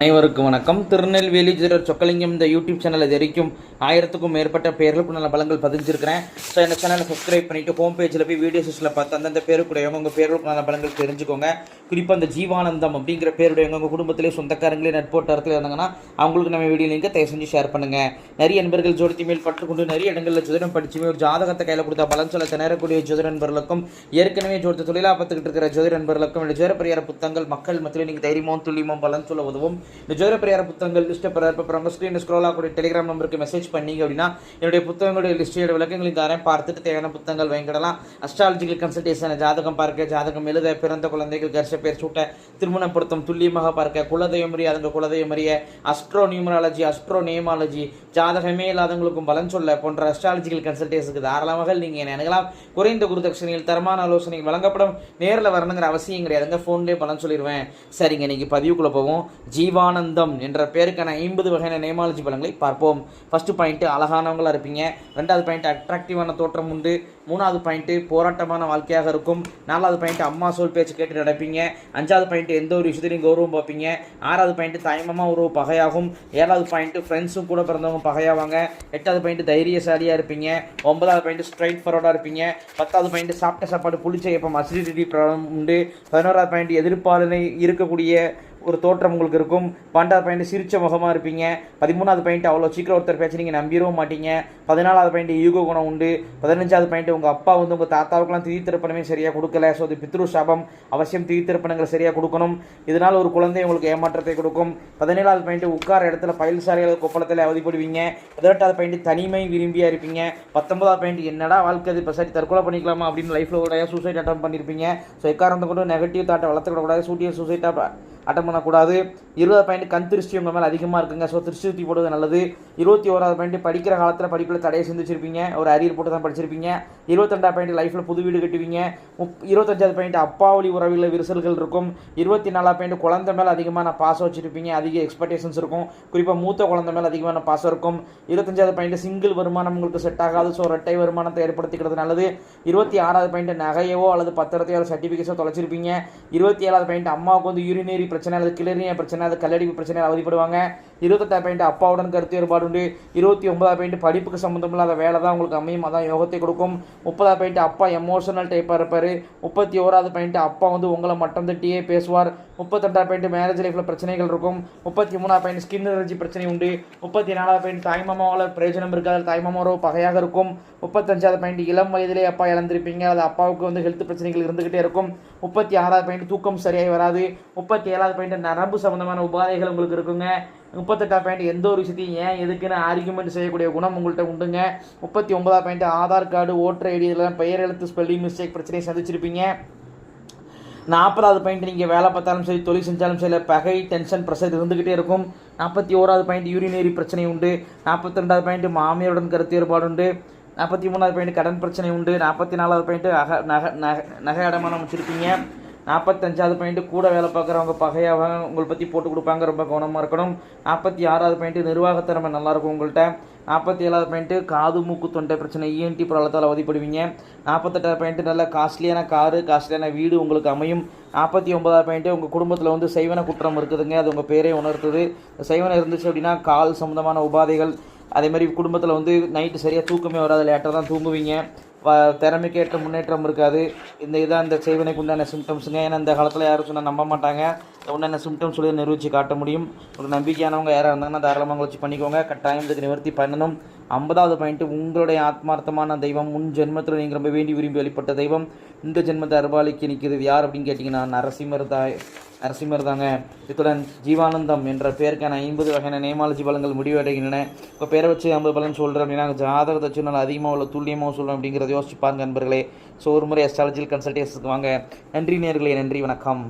அனைவருக்கும் வணக்கம். திருநெல்வேலி ஜோதிடர் சொக்கலிங்கம் இந்த யூடியூப் சேனல் இது வரைக்கும் 1000க்கும் மேற்பட்ட பேர்களுக்கு நல்ல பலங்கள் பதிஞ்சிருக்கிறேன். ஸோ இந்த சேனலை சப்ஸ்கிரைப் பண்ணிவிட்டு ஹோம் பேஜில் போய் வீடியோ செஷனில் பார்த்து அந்தந்த பேருக்குடையவங்க உங்கள் பேர்களுக்கு நல்ல பலங்கள் தெரிஞ்சுக்கோங்க. குறிப்பாக அந்த ஜீவானந்தம் அப்படிங்கிற பேருடையவங்க உங்கள் குடும்பத்திலே சொந்தக்காரங்களே நட்போட்டத்தில் இருந்தாங்கன்னா அவங்களுக்கு நம்ம வீடியோ லிங்கை தயவு செஞ்சு ஷேர் பண்ணுங்கள். நிறைய நண்பர்கள் ஜோதிடத்தை மேல் பற்றுக்கொண்டு நிறைய இடங்களில் ஜோதிடம் படிச்சுமே ஒரு ஜாதகத்தை கையில் கொடுத்தா பலன் சொல்ல திணறக்கூடிய ஜோதிட நண்பர்களுக்கும் ஏற்கனவே ஜோதிட தொழிலாக பார்த்துக்கிட்டு இருக்கிற ஜோதிட நண்பர்களுக்கும் இந்த ஜோதிட பரிகார புத்தகங்கள் மக்கள் மத்தியில் நீங்கள் தைரியமும் துல்லியமும் பலன் சொல்ல உதவும். இந்த ஜோதிட பரிகார புத்தகங்கள் லிஸ்ட்டை ஸ்க்ரீன் ஸ்க்ரோல் ஆகக்கூடிய டெலிகிராம் நம்பருக்கு மெசேஜ் பண்ணீங்க அப்படின்னா என்னுடைய புத்தகங்களுடைய லிஸ்டோட விளக்கங்களை தரேன். பார்த்துட்டு தேவையான புத்தகங்கள் வாங்கிடலாம். அஸ்ட்ராலஜிக்கல் கன்சல்டேஷன், ஜாதகம் பார்க்க, ஜாதகம் எழுத, பிறந்த குழந்தைகள் கர்ஷ பேர் சூட்ட, திருமண பொருத்தம் துல்லியமாக பார்க்க, குலதெய்வம் அறிய அதுங்க குலதெய்வம் அறிய, அஸ்ட்ரோ நியூமராலஜி, அஸ்ட்ரோ நேமாலஜி, ஜாதகமே இல்லாதவங்களுக்கும் பலன் சொல்ல போன்ற அஸ்ட்ராலஜிக்கல் கன்சல்டேஷனுக்கு தாராளமாக நீங்கள் என்ன அணுகலாம். குறைந்த குருதட்சணையில் தரமான ஆலோசனைகள் வழங்கப்படும். நேரில் வரணுங்கிற அவசியம் கிடையாதுங்க, ஃபோன்லேயே பலன் சொல்லிடுவேன். சரிங்க, இன்னைக்கு பதிவுக்குள்ளே போவோம். ஜீவானந்தம் என்ற பேருக்கான 50 வகையான நேமாலஜி பலன்களை பார்ப்போம். ஃபர்ஸ்ட் பாயிண்ட், அழகானவங்களாக இருப்பீங்க. ரெண்டாவது பாயிண்ட், அட்ராக்டிவான தோற்றம் உண்டு. மூணாவது பாயிண்ட், போராட்டமான வாழ்க்கையாக இருக்கும். நாலாவது பாயிண்ட், அம்மா சொல் பேச்சு கேட்டு நடப்பீங்க. அஞ்சாவது பாயிண்ட், எந்த ஒரு விஷயத்தையும் கௌரவம் பார்ப்பீங்க. ஆறாவது பாயிண்ட், தாய்மாமா உறவு பகையாகும். ஏழாவது பாயிண்ட், ஃப்ரெண்ட்ஸும் கூட பிறந்தவங்க பகையாவாங்க. எட்டாவது பாயிண்ட், தைரியசாலியாக இருப்பீங்க. ஒன்பதாவது பாயிண்ட், ஸ்ட்ரைட் ஃபார்வர்டாக இருப்பீங்க. பத்தாவது பாயிண்ட், சாப்பிட்ட சாப்பாடு புளிச்ச எப்போ அசிடிட்டி ப்ராப்ளம் உண்டு. 11வது பாயிண்ட், எதிர்ப்பாளனை இருக்கக்கூடிய ஒரு தோற்றம் உங்களுக்கு இருக்கும். 12வது பாயிண்ட், சிரிச்ச முகமாக இருப்பீங்க. 13வது பாயிண்ட், அவ்வளோ சீக்கிரம் ஒருத்தர் பேச்சு நீங்கள் நம்பிடவும் மாட்டீங்க. 14வது பாயிண்ட், ஈகோ குணம் உண்டு. 15வது பாயிண்ட், உங்கள் அப்பா உங்கள் தாத்தாவுக்கெல்லாம் திதி திருப்பணமே சரியாக கொடுக்கல. ஸோ அது பித்ரு சாபம், அவசியம் திதி திருப்பணங்கள் சரியாக கொடுக்கணும். இதனால் ஒரு குழந்தை உங்களுக்கு ஏமாற்றத்தை கொடுக்கும். 17வது பாயிண்ட், உட்கார இடத்துல பயில்சாரிகள் கொப்பளத்தில் அவதிப்படுவீங்க. 18வது பாயிண்ட், தனிமை விரும்பியாக இருப்பீங்க. 19வது பாயிண்ட், என்னடா வாழ்க்கை இப்போ சரி தற்கொலை பண்ணிக்கலாமா அப்படின்னு லைஃப்பில் உடைய சூசைட் அட்டம் பண்ணியிருப்பீங்க. ஸோ எக்காரணத்தை கொண்டு நெகட்டிவ் தாட்டை வளர்த்துக்கூடாது, சூசைட்டாக அட்டம் பண்ணக்கூடாது. 20வது பாயிண்ட், கண் திருஷ்டி உங்கள் மேலே அதிகமாக இருக்குங்க. ஸோ திருஷ்டி போடுவது நல்லது. 21வது பாயிண்ட், படிக்கிற காலத்தில் படிப்பில் தடையை சிந்திச்சிருப்பீங்க, ஒரு அரியர் போட்டு தான் படிச்சிருப்பீங்க. 22வது பாயிண்ட், லைஃப்பில் புது வீடு கட்டுவீங்க. 25வது பாயிண்ட், அப்பாவளி உறவில் விரிசல்கள் இருக்கும். 24வது பாயிண்ட், குழந்தை மேலே அதிகமான பாசம் வச்சுருப்பீங்க, அதிக எக்ஸ்பெக்டேஷன்ஸ் இருக்கும். குறிப்பாக மூத்த குழந்தை மேலே அதிகமான பாசம் இருக்கும். 25வது பாயிண்ட், சிங்கிள் வருமானம் உங்களுக்கு செட் ஆகாது. ஸோ ரெட்டை வருமானத்தை ஏற்படுத்திக்கிறது நல்லது. 26வது பாயிண்ட், நகையவோ அல்லது பத்திரத்தையோ சர்டிஃபிகேட்ஸோ தொலைச்சிருப்பீங்க. 27வது பாயிண்ட், அம்மாவுக்கு வந்து யூரினரி பிரச்சனை, அது கிளறிய பிரச்சனை, அது கல்லடிப்பு பிரச்சனை அவதிப்படுவாங்க. 28வது பாயிண்ட், அப்பாவுடன் கருத்து வேறுபாடு உண்டு. 29வது பாயிண்ட், படிப்புக்கு சம்மந்தம் இல்லாத வேலை தான் உங்களுக்கு அமையும், அதான் யோகத்தை கொடுக்கும். 30வது பாயிண்ட், அப்பா எமோஷனல் டைப்பாக இருப்பார். 31வது பாயிண்ட், அப்பா வந்து உங்களை மட்டம் தட்டியே பேசுவார். 32வது பாயிண்ட், மேரேஜ் லைஃப்பில் பிரச்சனைகள் இருக்கும். 33வது பாயிண்ட், ஸ்கின் அலர்ஜி பிரச்சனை உண்டு. 34வது பாயிண்ட், தாய்மாமாவால் பிரயோஜனம் இருக்காது, தாய்மாமா உறவு பகையாக இருக்கும். 35வது பாயிண்ட், இளம் வயதிலே அப்பா இழந்திருப்பீங்க, அது அப்பாவுக்கு வந்து ஹெல்த் பிரச்சனைகள் இருந்துகிட்டே இருக்கும். 36வது பாயிண்ட், தூக்கம் சரியாகி வராது. 37வது பாயிண்ட், நரம்பு சம்பந்தமான உபாதைகள் உங்களுக்கு இருக்குங்க. 38வது பாயிண்ட், எந்த ஒரு விஷயத்தையும் ஏன் எதுக்குன்னு ஆர்குமெண்ட் செய்யக்கூடிய குணம் உங்கள்கிட்ட உண்டுங்க. 39வது point, Aadhaar card, voter ID இதெல்லாம் பெயர் எழுத்து ஸ்பெல்லிங் மிஸ்டேக் பிரச்சனையை சந்திச்சிருப்பீங்க. 40வது பாயிண்ட், நீங்கள் வேலை பார்த்தாலும் சரி தொழில் செஞ்சாலும் சரி பகை டென்ஷன் ப்ரெஷர் இருந்துக்கிட்டே இருக்கும். 41வது பாயிண்ட், யூரினரி பிரச்சனை உண்டு. 42வது பாயிண்ட், மாமியாருடன் கருத்து வேறுபாடு உண்டு. 43வது பாயிண்ட், கடன் பிரச்சனை உண்டு. 44வது பாயிண்ட், நகை அடமானம் வச்சுருப்பீங்க. 45வது பாயிண்ட், கூட வேலை பார்க்குறவங்க பகையாக உங்களை பற்றி போட்டு கொடுப்பாங்க, ரொம்ப கவனமாக இருக்கணும். 46வது பாயிண்ட், நிர்வாகத்திறமை நல்லாயிருக்கும் உங்கள்கிட்ட. 47வது பாயிண்ட்டு, காது மூக்கு தொண்டை பிரச்சனை இஎன்டி ப்ராப்ளத்தால் அவதிப்படுவீங்க. 48வது பாயிண்ட்டு, நல்ல காஸ்ட்லியான காரு காஸ்ட்லியான வீடு உங்களுக்கு அமையும். 49வது பாயிண்ட்டு, உங்கள் குடும்பத்தில் வந்து செய்வன குற்றம் இருக்குதுங்க, அது உங்கள் பேரே உணர்த்துது. செய்வன இருந்துச்சு அப்படின்னா கால் சம்மந்தமான உபாதைகள். அதே மாதிரி குடும்பத்தில் வந்து நைட்டு சரியாக தூக்கமே வராது, லேட்டாக தான் தூங்குவீங்க. திறமைக்கு ஏற்ற முன்னேற்றம் இருக்காது. இதான் இந்த செய்வனைக்கு உண்டான சிம்டம்ஸுங்க. ஏன்னா இந்த காலத்தில் யாரும் சொன்னால் நம்ப மாட்டாங்க. உண்டான சிம்டம்ஸ் சொல்லி நிரூபித்து காட்ட முடியும். ஒரு நம்பிக்கையானவங்க யாராக இருந்தாங்கன்னா தாராளமாக வச்சு பண்ணிக்கோங்க. கட்டாயம் இதுக்கு நிவர்த்தி பண்ணணும். 50வது பாயிண்ட், உங்களுடைய ஆத்மார்த்தமான தெய்வம் முன் ஜென்மத்தில் நீங்கள் ரொம்ப வேண்டி விரும்பி வெளிப்பட்ட தெய்வம் இந்த ஜென்மத்தை அருபாலிக்கு நிற்கிறது யார் அப்படின்னு கேட்டிங்கன்னா நரசிம்மர் தாங்க. இத்துடன் ஜீவானந்தம் என்ற பேருக்கான 50 வகையான நேமாலஜி பலன்கள் முடிவடைகின்றன. இப்போ பேரை வச்சு 50 பலன் சொல்கிறேன் அப்படின்னா ஜாதகத்தை வச்சு நல்லா அதிகமாக உள்ள துல்லியமாக சொல்கிறேன் அப்படிங்கிறத யோசிச்சு பாருங்க நண்பர்களே. ஸோ ஒரு முறை அஸ்ட்ராலஜிக்கல் கன்சல்டேஷனுக்கு வாங்க. நன்றி நேயர்களே, நன்றி, வணக்கம்.